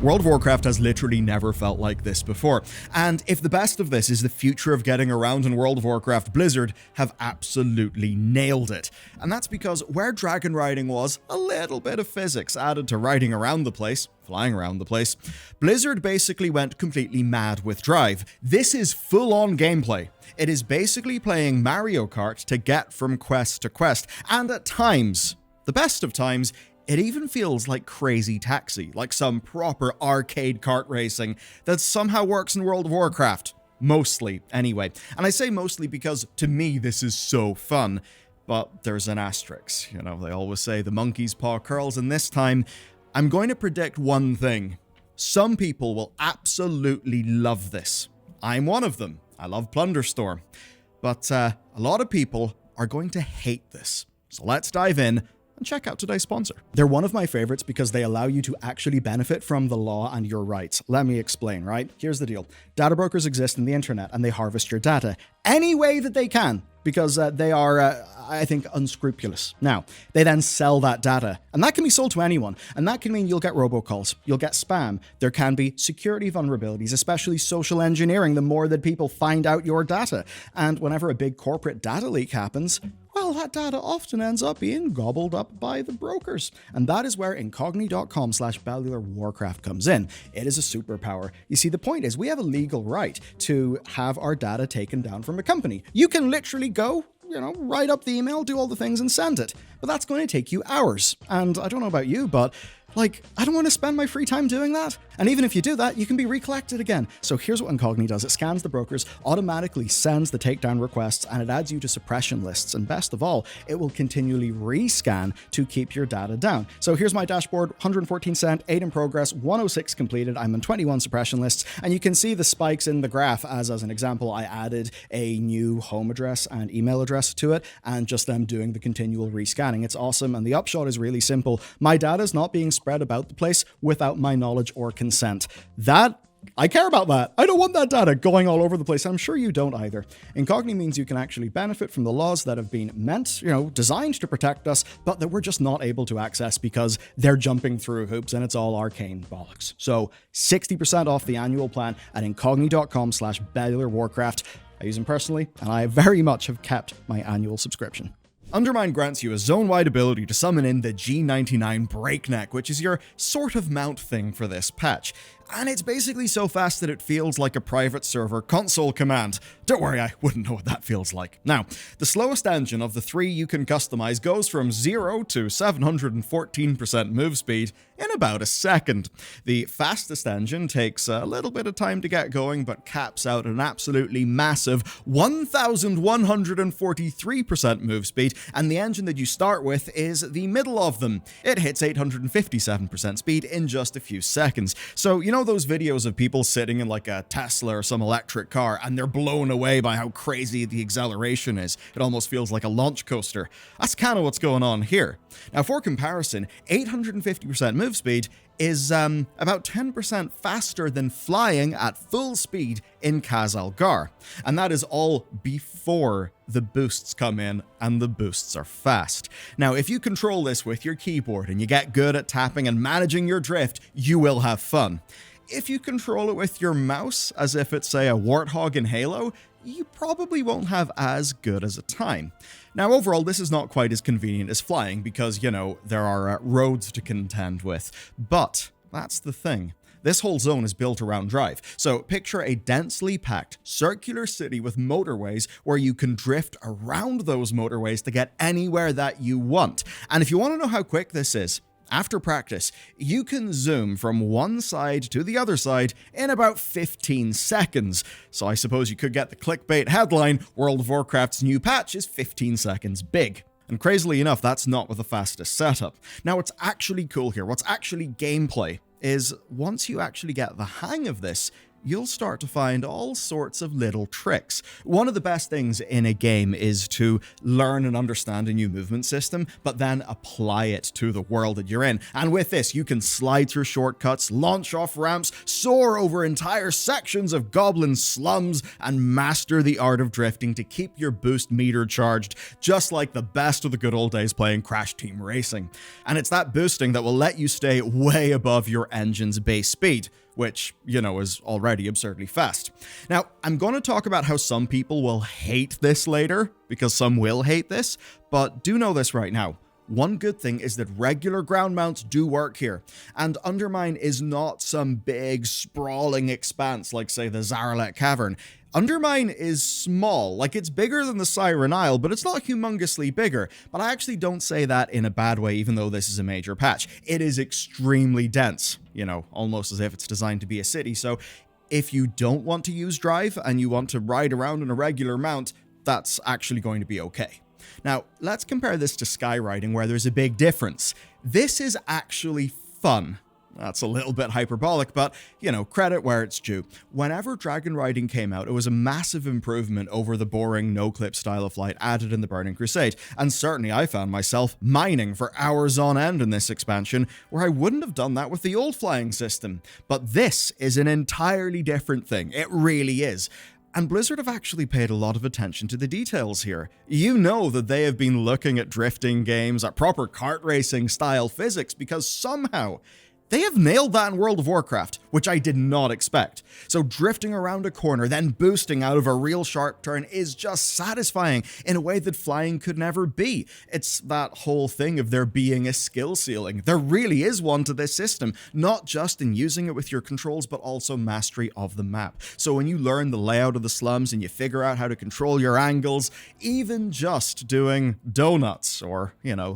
World of Warcraft has literally never felt like this before, and if the best of this is the future of getting around in World of Warcraft, Blizzard have absolutely nailed it. And that's because where dragon riding was a little bit of physics added to riding around the place, flying around the place, Blizzard basically went completely mad with D.R.I.V.E. This is full-on gameplay. It is basically playing Mario Kart to get from quest to quest, and at times, the best of times, it even feels like Crazy Taxi, like some proper arcade kart racing that somehow works in World of Warcraft. Mostly, anyway. And I say mostly because, to me, this is so fun. But there's an asterisk. You know, they always say the monkey's paw curls, and this time, I'm going to predict one thing. Some people will absolutely love this. I'm one of them. I love Plunderstorm. But a lot of people are going to hate this. So let's dive in and check out today's sponsor. They're one of my favorites because they allow you to actually benefit from the law and your rights. Let me explain, right? Here's the deal. Data brokers exist in the internet and they harvest your data any way that they can because they are, I think, unscrupulous. Now, they then sell that data, and that can be sold to anyone, and that can mean you'll get robocalls, you'll get spam, there can be security vulnerabilities, especially social engineering, the more that people find out your data. And whenever a big corporate data leak happens, well, that data often ends up being gobbled up by the brokers. And that is where Incogni.com/Bellular Warcraft comes in. It is a superpower. You see, the point is we have a legal right to have our data taken down from a company. You can literally go, write up the email, do all the things and send it. But that's going to take you hours. And I don't know about you, but I don't want to spend my free time doing that. And even if you do that, you can be recollected again. So here's what Incogni does. It scans the brokers, automatically sends the takedown requests, and it adds you to suppression lists. And best of all, it will continually rescan to keep your data down. So here's my dashboard, 114 sent, 8 in progress, 106 completed. I'm on 21 suppression lists, and you can see the spikes in the graph as an example, I added a new home address and email address to it, and just them doing the continual rescanning. It's awesome, and the upshot is really simple. My data is not being spread about the place without my knowledge or consent. I care about that. I don't want that data going all over the place. I'm sure you don't either. Incogni means you can actually benefit from the laws that have been designed to protect us, but that we're just not able to access because they're jumping through hoops and it's all arcane bollocks. So 60% off the annual plan at Incogni.com/Bellular Warcraft. I use them personally, and I very much have kept my annual subscription. Undermine grants you a zone-wide ability to summon in the G99 Breakneck, which is your sort of mount thing for this patch. And it's basically so fast that it feels like a private server console command. Don't worry, I wouldn't know what that feels like. Now, the slowest engine of the 3 you can customize goes from 0 to 714% move speed in about a second. The fastest engine takes a little bit of time to get going, but caps out an absolutely massive 1,143% move speed, and the engine that you start with is the middle of them. It hits 857% speed in just a few seconds. So, those videos of people sitting in like a Tesla or some electric car and they're blown away by how crazy the acceleration is. It almost feels like a launch coaster. That's kind of what's going on here. Now, for comparison, 850% move speed is about 10% faster than flying at full speed in Khazalgar. And that is all before the boosts come in, and the boosts are fast. Now, if you control this with your keyboard and you get good at tapping and managing your drift, you will have fun. If you control it with your mouse, as if it's, say, a warthog in Halo, you probably won't have as good as a time. Now, overall, this is not quite as convenient as flying because, there are roads to contend with. But that's the thing. This whole zone is built around D.R.I.V.E. So picture a densely packed circular city with motorways where you can drift around those motorways to get anywhere that you want. And if you want to know how quick this is, after practice, you can zoom from one side to the other side in about 15 seconds. So I suppose you could get the clickbait headline, World of Warcraft's new patch is 15 seconds big. And crazily enough, that's not with the fastest setup. Now, what's actually cool here, what's actually gameplay, is once you actually get the hang of this, you'll start to find all sorts of little tricks. One of the best things in a game is to learn and understand a new movement system, but then apply it to the world that you're in. And with this, you can slide through shortcuts, launch off ramps, soar over entire sections of goblin slums, and master the art of drifting to keep your boost meter charged, just like the best of the good old days playing Crash Team Racing. And it's that boosting that will let you stay way above your engine's base speed, which, is already absurdly fast. Now, I'm going to talk about how some people will hate this later, because some will hate this, but do know this right now. One good thing is that regular ground mounts do work here, and Undermine is not some big, sprawling expanse like, say, the Zaralet Cavern. Undermine is small, like it's bigger than the Siren Isle, but it's not humongously bigger. But I actually don't say that in a bad way, even though this is a major patch. It is extremely dense, almost as if it's designed to be a city. So if you don't want to use drive and you want to ride around in a regular mount, that's actually going to be okay. Now, let's compare this to skywriting, where there's a big difference. This is actually fun. That's a little bit hyperbolic, but, credit where it's due. Whenever dragon riding came out, it was a massive improvement over the boring no-clip style of flight added in the Burning Crusade, and certainly I found myself mining for hours on end in this expansion, where I wouldn't have done that with the old flying system. But this is an entirely different thing. It really is. And Blizzard have actually paid a lot of attention to the details here. You know that they have been looking at drifting games, at proper kart racing style physics, because somehow they have nailed that in World of Warcraft, which I did not expect. So drifting around a corner, then boosting out of a real sharp turn is just satisfying in a way that flying could never be. It's that whole thing of there being a skill ceiling. There really is one to this system, not just in using it with your controls, but also mastery of the map. So when you learn the layout of the slums and you figure out how to control your angles, even just doing donuts or,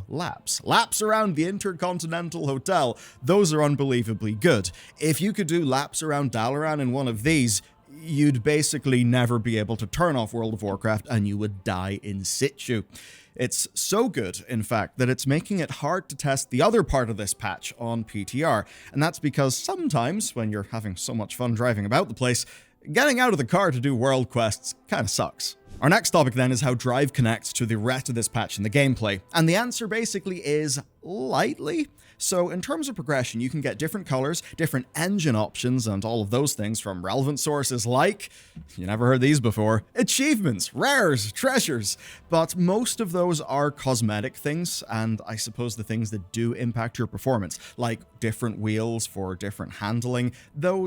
laps around the Intercontinental Hotel, those are unbelievably good. If you could do laps around Dalaran in one of these, you'd basically never be able to turn off World of Warcraft and you would die in situ. It's so good, in fact, that it's making it hard to test the other part of this patch on PTR, and that's because sometimes, when you're having so much fun driving about the place, getting out of the car to do world quests kinda sucks. Our next topic then is how drive connects to the rest of this patch in the gameplay, and the answer basically is lightly. So in terms of progression, you can get different colors, different engine options, and all of those things from relevant sources like, you never heard these before, achievements, rares, treasures. But most of those are cosmetic things, and I suppose the things that do impact your performance, like different wheels for different handling, they're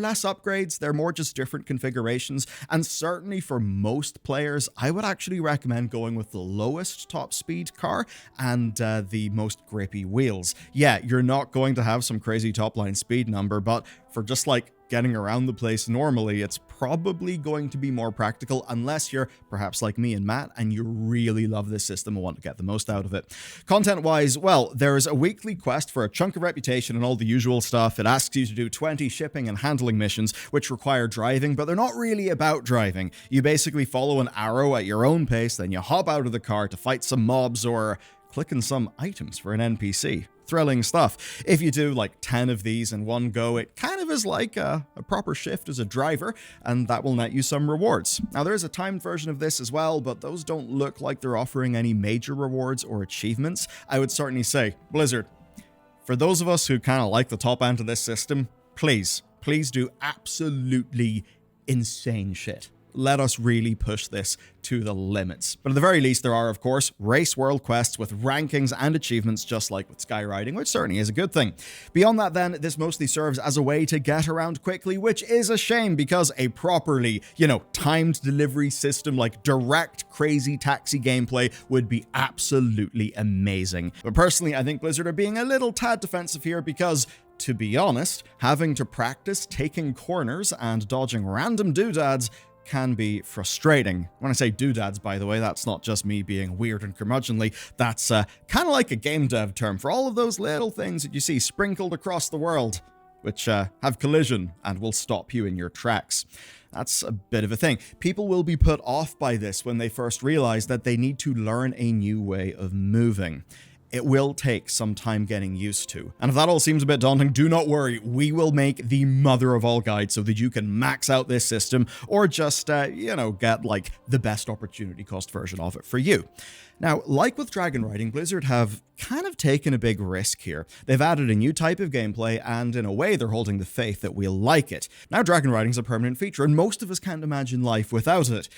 less upgrades, they're more just different configurations, and certainly for most players, I would actually recommend going with the lowest top speed car and the most grippy wheels. Yeah, you're not going to have some crazy top line speed number, but for just like getting around the place normally, it's probably going to be more practical unless you're perhaps like me and Matt and you really love this system and want to get the most out of it. Content-wise, well, there's a weekly quest for a chunk of reputation and all the usual stuff. It asks you to do 20 shipping and handling missions, which require driving, but they're not really about driving. You basically follow an arrow at your own pace, then you hop out of the car to fight some mobs or click on some items for an NPC. Thrilling stuff. If you do like 10 of these in one go, it kind of is like a proper shift as a driver, and that will net you some rewards. Now there is a timed version of this as well, but those don't look like they're offering any major rewards or achievements. I would certainly say, Blizzard, for those of us who kind of like the top end of this system, please do absolutely insane shit. Let us really push this to the limits. But at the very least, there are, of course, race world quests with rankings and achievements, just like with skywriting, which certainly is a good thing. Beyond that, then, this mostly serves as a way to get around quickly, which is a shame because a properly, timed delivery system like direct crazy taxi gameplay would be absolutely amazing. But personally, I think Blizzard are being a little tad defensive here because, to be honest, having to practice taking corners and dodging random doodads can be frustrating. When I say doodads, by the way, that's not just me being weird and curmudgeonly. That's kind of like a game dev term for all of those little things that you see sprinkled across the world, which have collision and will stop you in your tracks. That's a bit of a thing. People will be put off by this when they first realize that they need to learn a new way of moving. it will take some time getting used to. And if that all seems a bit daunting, do not worry. We will make the mother of all guides so that you can max out this system or just, get like the best opportunity cost version of it for you. Now, like with dragon riding, Blizzard have kind of taken a big risk here. They've added a new type of gameplay, and in a way, they're holding the faith that we'll like it. Now, dragon riding is a permanent feature, and most of us can't imagine life without it.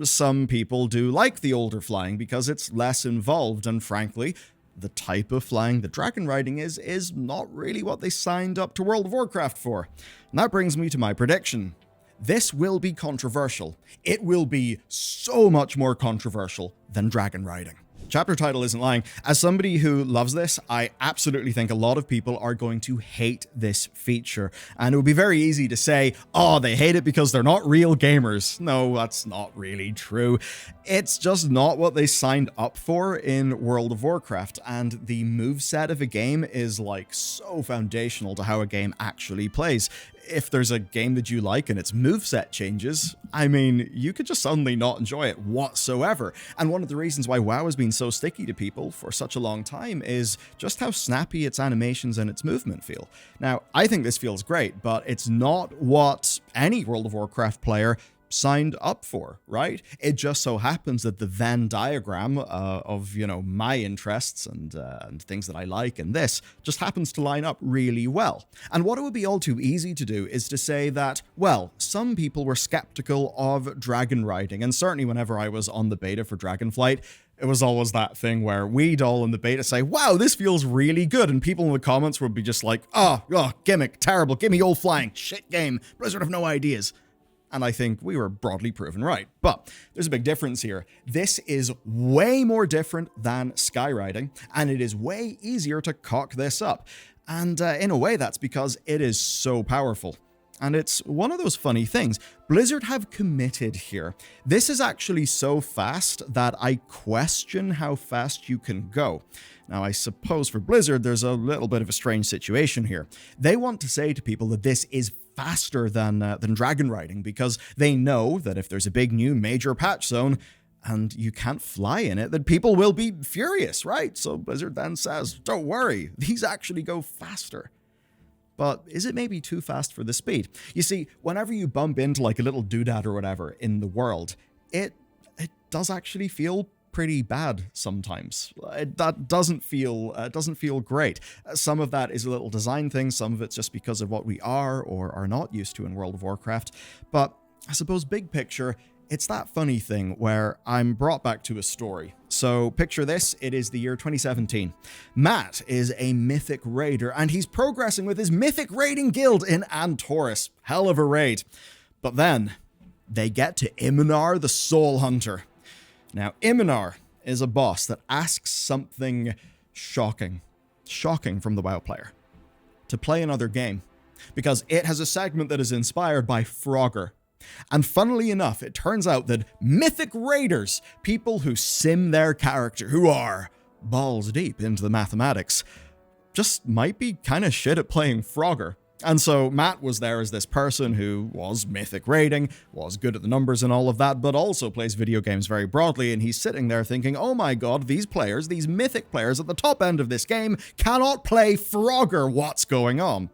Some people do like the older flying because it's less involved, and frankly, the type of flying that dragon riding is not really what they signed up to World of Warcraft for. And that brings me to my prediction. This will be controversial. It will be so much more controversial than dragon riding. Chapter title isn't lying. As somebody who loves this, I absolutely think a lot of people are going to hate this feature. And it would be very easy to say, oh, they hate it because they're not real gamers. No, that's not really true. It's just not what they signed up for in World of Warcraft. And the moveset of a game is like so foundational to how a game actually plays. If there's a game that you like and its moveset changes, I mean, you could just suddenly not enjoy it whatsoever. And one of the reasons why WoW has been so sticky to people for such a long time is just how snappy its animations and its movement feel. Now, I think this feels great, but it's not what any World of Warcraft player signed up for, right? It just so happens that the Venn diagram of, my interests and things that I like and this just happens to line up really well. And what it would be all too easy to do is to say that, well, some people were skeptical of dragon riding, and certainly whenever I was on the beta for Dragonflight, it was always that thing where we'd all in the beta say, wow, this feels really good. And people in the comments would be just like, oh, gimmick, terrible, give me old flying, shit game, Blizzard have no ideas. And I think we were broadly proven right. But there's a big difference here. This is way more different than skywriting, and it is way easier to cock this up. And in a way, that's because it is so powerful. And it's one of those funny things. Blizzard have committed here. This is actually so fast that I question how fast you can go. Now, I suppose for Blizzard, there's a little bit of a strange situation here. They want to say to people that this is faster than dragon riding because they know that if there's a big new major patch zone and you can't fly in it, then people will be furious, right? So Blizzard then says, don't worry, these actually go faster. But is it maybe too fast for the speed? You see, whenever you bump into like a little doodad or whatever in the world, it does actually feel pretty bad sometimes. That doesn't feel great. Some of that is a little design thing, some of it's just because of what we are or are not used to in World of Warcraft. But I suppose big picture, it's that funny thing where I'm brought back to a story. So picture this, it is the year 2017. Matt is a mythic raider and he's progressing with his mythic raiding guild in Antorus. Hell of a raid. But then they get to Iminar the Soul Hunter. Now, Iminar is a boss that asks something shocking from the WoW player. To play another game. Because it has a segment that is inspired by Frogger. And funnily enough, it turns out that mythic raiders, people who sim their character, who are balls deep into the mathematics, just might be kind of shit at playing Frogger. And so Matt was there as this person who was mythic raiding, was good at the numbers and all of that, but also plays video games very broadly, and he's sitting there thinking, oh my god, these players, these mythic players at the top end of this game cannot play Frogger, what's going on?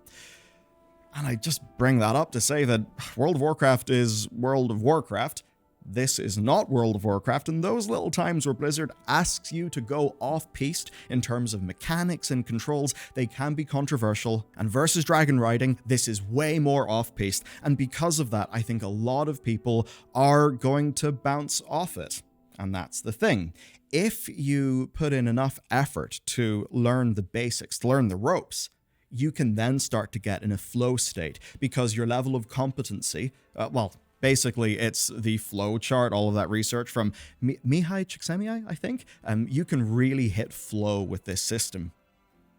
And I just bring that up to say that World of Warcraft is World of Warcraft. This is not World of Warcraft, and those little times where Blizzard asks you to go off-piste in terms of mechanics and controls, they can be controversial, and versus dragon riding, this is way more off-piste, and because of that, I think a lot of people are going to bounce off it. And that's the thing. If you put in enough effort to learn the basics, to learn the ropes, you can then start to get in a flow state, because your level of competency, basically, it's the flow chart, all of that research from Mihai Csikszentmihalyi, I think. You can really hit flow with this system.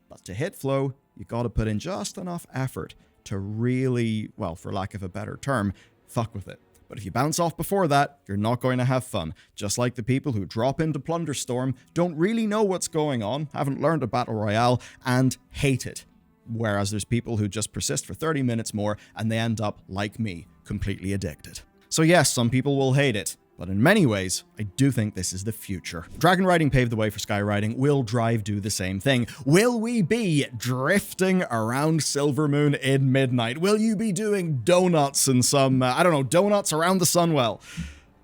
But to hit flow, you got to put in just enough effort to really, well, for lack of a better term, fuck with it. But if you bounce off before that, you're not going to have fun. Just like the people who drop into Plunderstorm, don't really know what's going on, haven't learned a battle royale, and hate it. Whereas there's people who just persist for 30 minutes more and they end up, like me, completely addicted. So yes, some people will hate it, But in many ways, I do think this is the future. Dragon riding paved the way for skywriting. Will D.R.I.V.E do the same thing? Will we be drifting around Silvermoon in midnight? Will you be doing donuts and some, donuts around the Sunwell?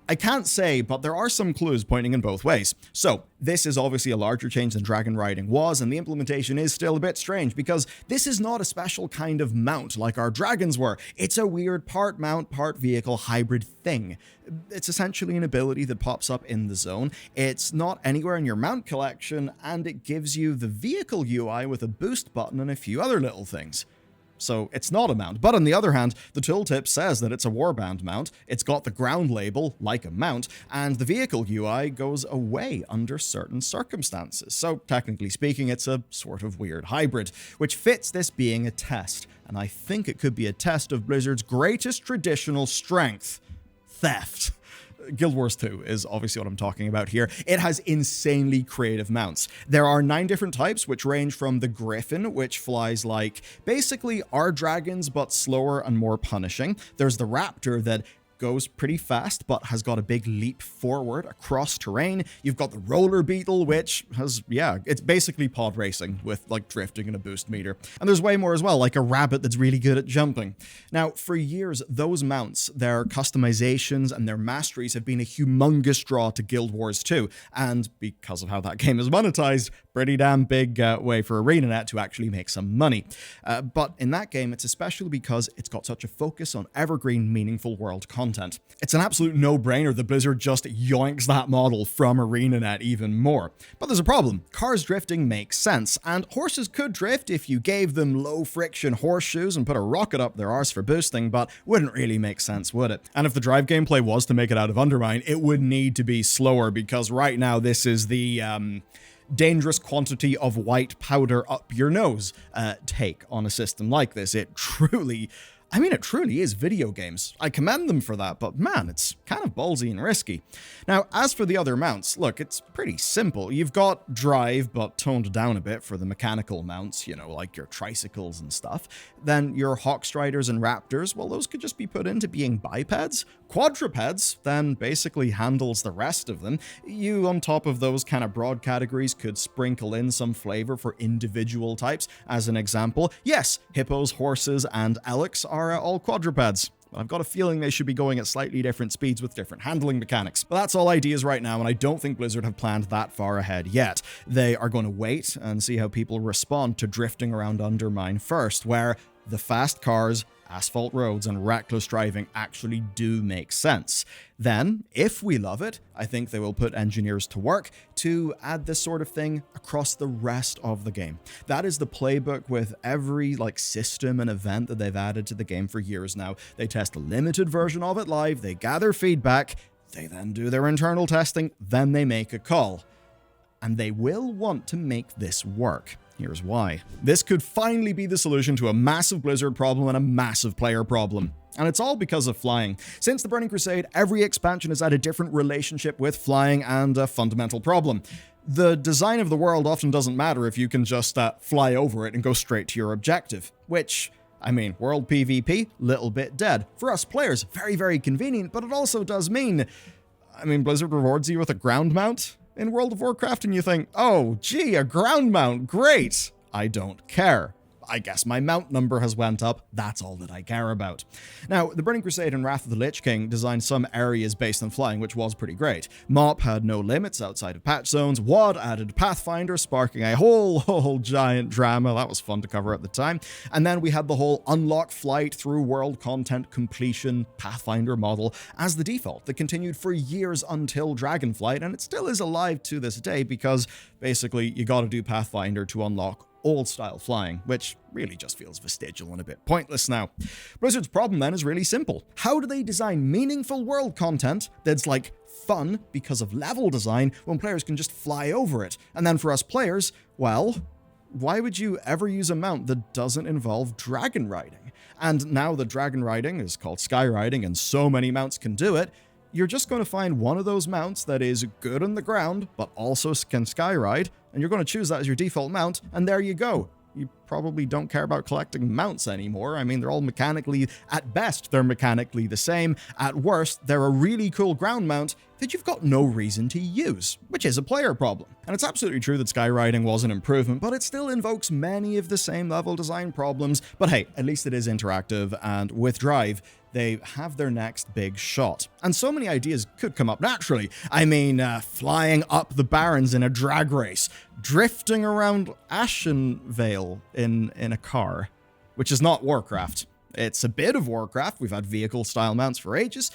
I can't say, but there are some clues pointing in both ways. So, this is obviously a larger change than dragon riding was, and the implementation is still a bit strange, because this is not a special kind of mount like our dragons were. It's a weird part mount, part vehicle hybrid thing. It's essentially an ability that pops up in the zone. It's not anywhere in your mount collection, and it gives you the vehicle UI with a boost button and a few other little things. So it's not a mount. But on the other hand, the tooltip says that it's a warband mount, it's got the ground label, like a mount, and the vehicle UI goes away under certain circumstances. So technically speaking, it's a sort of weird hybrid, which fits this being a test. And I think it could be a test of Blizzard's greatest traditional strength: theft. Guild Wars 2 is obviously what I'm talking about here. It has insanely creative mounts. There are 9 different types, which range from the Griffin, which flies like basically our dragons, but slower and more punishing. There's the Raptor that goes pretty fast, but has got a big leap forward across terrain. You've got the Roller Beetle, which has, it's basically pod racing with like drifting and a boost meter. And there's way more as well, like a rabbit that's really good at jumping. Now, for years, those mounts, their customizations and their masteries have been a humongous draw to Guild Wars 2. And because of how that game is monetized, pretty damn big way for ArenaNet to actually make some money. But in that game, it's especially because it's got such a focus on evergreen, meaningful world content. It's an absolute no-brainer that Blizzard just yoinks that model from ArenaNet even more. But there's a problem. Cars drifting makes sense, and horses could drift if you gave them low-friction horseshoes and put a rocket up their arse for boosting, but wouldn't really make sense, would it? And if the drive gameplay was to make it out of Undermine, it would need to be slower, because right now this is the dangerous quantity of white powder up your nose take on a system like this. It truly is video games. I commend them for that, but man, it's kind of ballsy and risky. Now, as for the other mounts, look, it's pretty simple. You've got drive, but toned down a bit for the mechanical mounts, like your tricycles and stuff. Then your Hawkstriders and Raptors, well, those could just be put into being bipeds. Quadrupeds then basically handles the rest of them. You, on top of those kind of broad categories, could sprinkle in some flavor for individual types. As an example, yes, hippos, horses, and elecs are all quadrupeds. I've got a feeling they should be going at slightly different speeds with different handling mechanics. But that's all ideas right now, and I don't think Blizzard have planned that far ahead yet. They are going to wait and see how people respond to drifting around Undermine first, where the fast cars, asphalt roads, and reckless driving actually do make sense. Then, if we love it, I think they will put engineers to work to add this sort of thing across the rest of the game. That is the playbook with every system and event that they've added to the game for years now. They test a limited version of it live, they gather feedback, they then do their internal testing, then they make a call. And they will want to make this work. Here's why. This could finally be the solution to a massive Blizzard problem and a massive player problem. And it's all because of flying. Since the Burning Crusade, every expansion has had a different relationship with flying and a fundamental problem. The design of the world often doesn't matter if you can just fly over it and go straight to your objective, which, world PvP, little bit dead. For us players, very, very convenient, but it also does mean, Blizzard rewards you with a ground mount in World of Warcraft, and you think, oh, gee, a ground mount, great. I don't care. I guess my mount number has went up. That's all that I care about. Now, the Burning Crusade and Wrath of the Lich King designed some areas based on flying, which was pretty great. MoP had no limits outside of patch zones. WoD added Pathfinder, sparking a whole giant drama. That was fun to cover at the time. And then we had the whole unlock flight through world content completion Pathfinder model as the default that continued for years until Dragonflight, and it still is alive to this day because basically you gotta do Pathfinder to unlock old style flying, which really just feels vestigial and a bit pointless now. Blizzard's problem then is really simple. How do they design meaningful world content that's fun because of level design when players can just fly over it? And then for us players, well, why would you ever use a mount that doesn't involve dragon riding? And now that dragon riding is called skyriding and so many mounts can do it, you're just going to find one of those mounts that is good on the ground, but also can skyride, and you're going to choose that as your default mount, and there you go. You probably don't care about collecting mounts anymore. I mean, they're all mechanically, at best, they're mechanically the same. At worst, they're a really cool ground mount that you've got no reason to use, which is a player problem. And it's absolutely true that skywriting was an improvement, but it still invokes many of the same level design problems. But hey, at least it is interactive, and with D.R.I.V.E, they have their next big shot. And so many ideas could come up naturally. I mean, flying up the Barrens in a drag race, drifting around Ashenvale in a car, which is not Warcraft. It's a bit of Warcraft. We've had vehicle-style mounts for ages.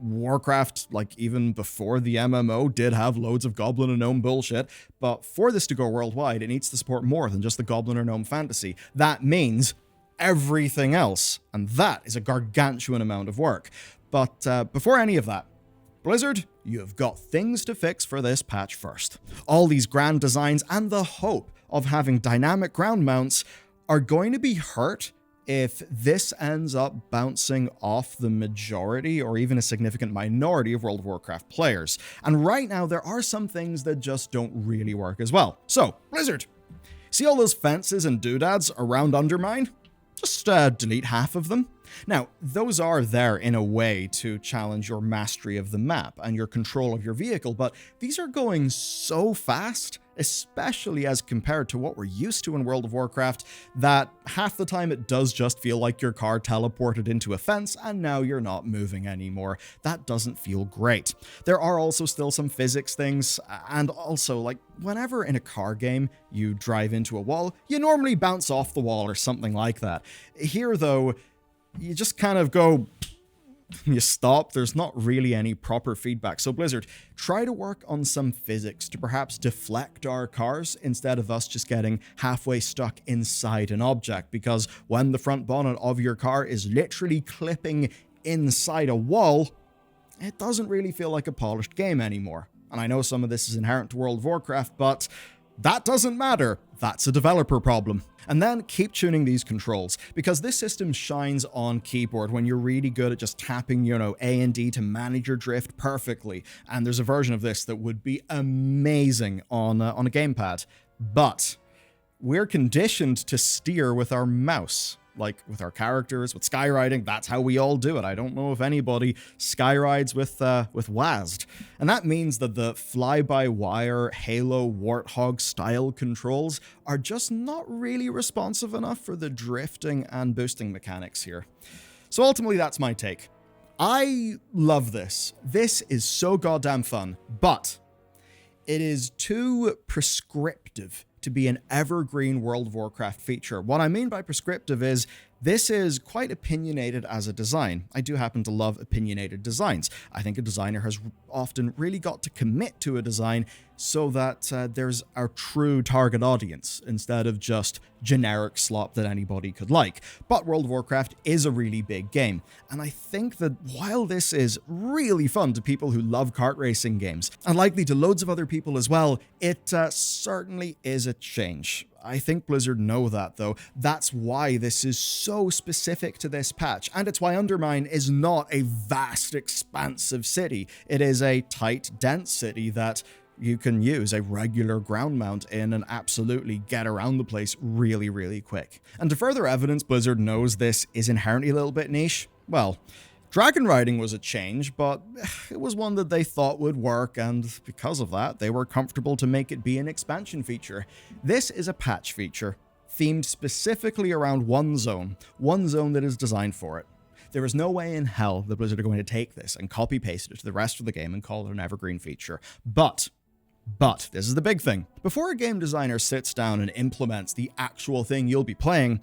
Warcraft, like even before the MMO, did have loads of Goblin and Gnome bullshit. But for this to go worldwide, it needs to support more than just the Goblin or Gnome fantasy. That means everything else, and that is a gargantuan amount of work. But before any of that, Blizzard, you have got things to fix for this patch first. All these grand designs and the hope of having dynamic ground mounts are going to be hurt if this ends up bouncing off the majority or even a significant minority of World of Warcraft players. And right now, there are some things that just don't really work as well. So, Blizzard, see all those fences and doodads around Undermine? Just delete half of them. Now, those are there in a way to challenge your mastery of the map and your control of your vehicle, but these are going so fast, especially as compared to what we're used to in World of Warcraft, that half the time it does just feel like your car teleported into a fence and now you're not moving anymore. That doesn't feel great. There are also still some physics things, and also, like, whenever in a car game you drive into a wall, you normally bounce off the wall or something like that. Here, though, you just kind of go, you stop, there's not really any proper feedback. So Blizzard, try to work on some physics to perhaps deflect our cars instead of us just getting halfway stuck inside an object, because when the front bonnet of your car is literally clipping inside a wall, it doesn't really feel like a polished game anymore. And I know some of this is inherent to World of Warcraft, but that doesn't matter. That's a developer problem. And then keep tuning these controls, because this system shines on keyboard when you're really good at just tapping, A and D to manage your drift perfectly. And there's a version of this that would be amazing on a gamepad. But we're conditioned to steer with our mouse. Like with our characters, with skywriting, that's how we all do it. I don't know if anybody skyrides with WASD. And that means that the fly-by-wire Halo Warthog style controls are just not really responsive enough for the drifting and boosting mechanics here. So ultimately, that's my take. I love this. This is so goddamn fun, but it is too prescriptive to be an evergreen World of Warcraft feature. What I mean by prescriptive is this is quite opinionated as a design. I do happen to love opinionated designs. I think a designer has often really got to commit to a design so that there's our true target audience instead of just generic slop that anybody could like. But World of Warcraft is a really big game, and I think that while this is really fun to people who love kart racing games, and likely to loads of other people as well, it certainly is a change. I think Blizzard know that, though. That's why this is so specific to this patch, and it's why Undermine is not a vast, expansive city. It is a tight, dense city that you can use a regular ground mount in and absolutely get around the place really, really quick. And to further evidence Blizzard knows this is inherently a little bit niche, well, dragon riding was a change, but it was one that they thought would work, and because of that, they were comfortable to make it be an expansion feature. This is a patch feature, themed specifically around one zone that is designed for it. There is no way in hell that Blizzard are going to take this and copy-paste it to the rest of the game and call it an evergreen feature. But this is the big thing. Before a game designer sits down and implements the actual thing you'll be playing,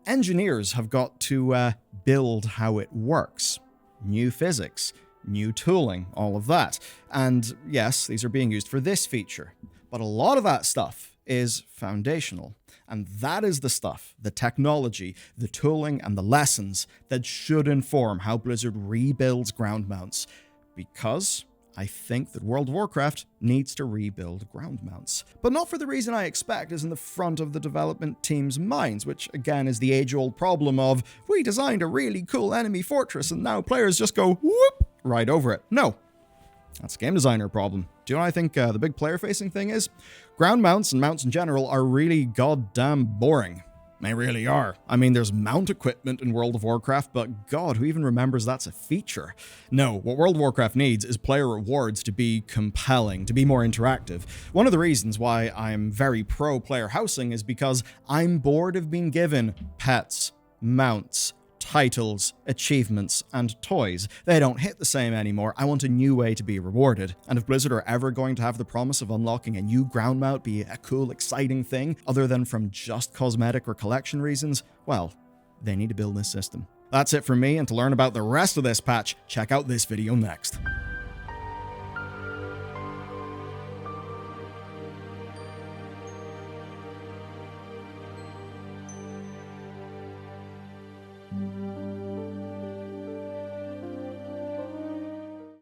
engineers have got to build how it works. New physics, new tooling, all of that. And yes, these are being used for this feature, but a lot of that stuff is foundational. And that is the stuff, the technology, the tooling, and the lessons that should inform how Blizzard rebuilds ground mounts. Because I think that World of Warcraft needs to rebuild ground mounts. But not for the reason I expect is in the front of the development team's minds, which again is the age-old problem of, we designed a really cool enemy fortress and now players just go whoop right over it. No, that's a game designer problem. Do you know what I think the big player-facing thing is? Ground mounts and mounts in general are really goddamn boring. They really are. I mean, there's mount equipment in World of Warcraft, but God, who even remembers that's a feature? No, what World of Warcraft needs is player rewards to be compelling, to be more interactive. One of the reasons why I'm very pro player housing is because I'm bored of being given pets, mounts, titles, achievements, and toys. They don't hit the same anymore. I want a new way to be rewarded. And if Blizzard are ever going to have the promise of unlocking a new ground mount be a cool, exciting thing, other than from just cosmetic or collection reasons, well, they need to build this system. That's it from me, and to learn about the rest of this patch, check out this video next.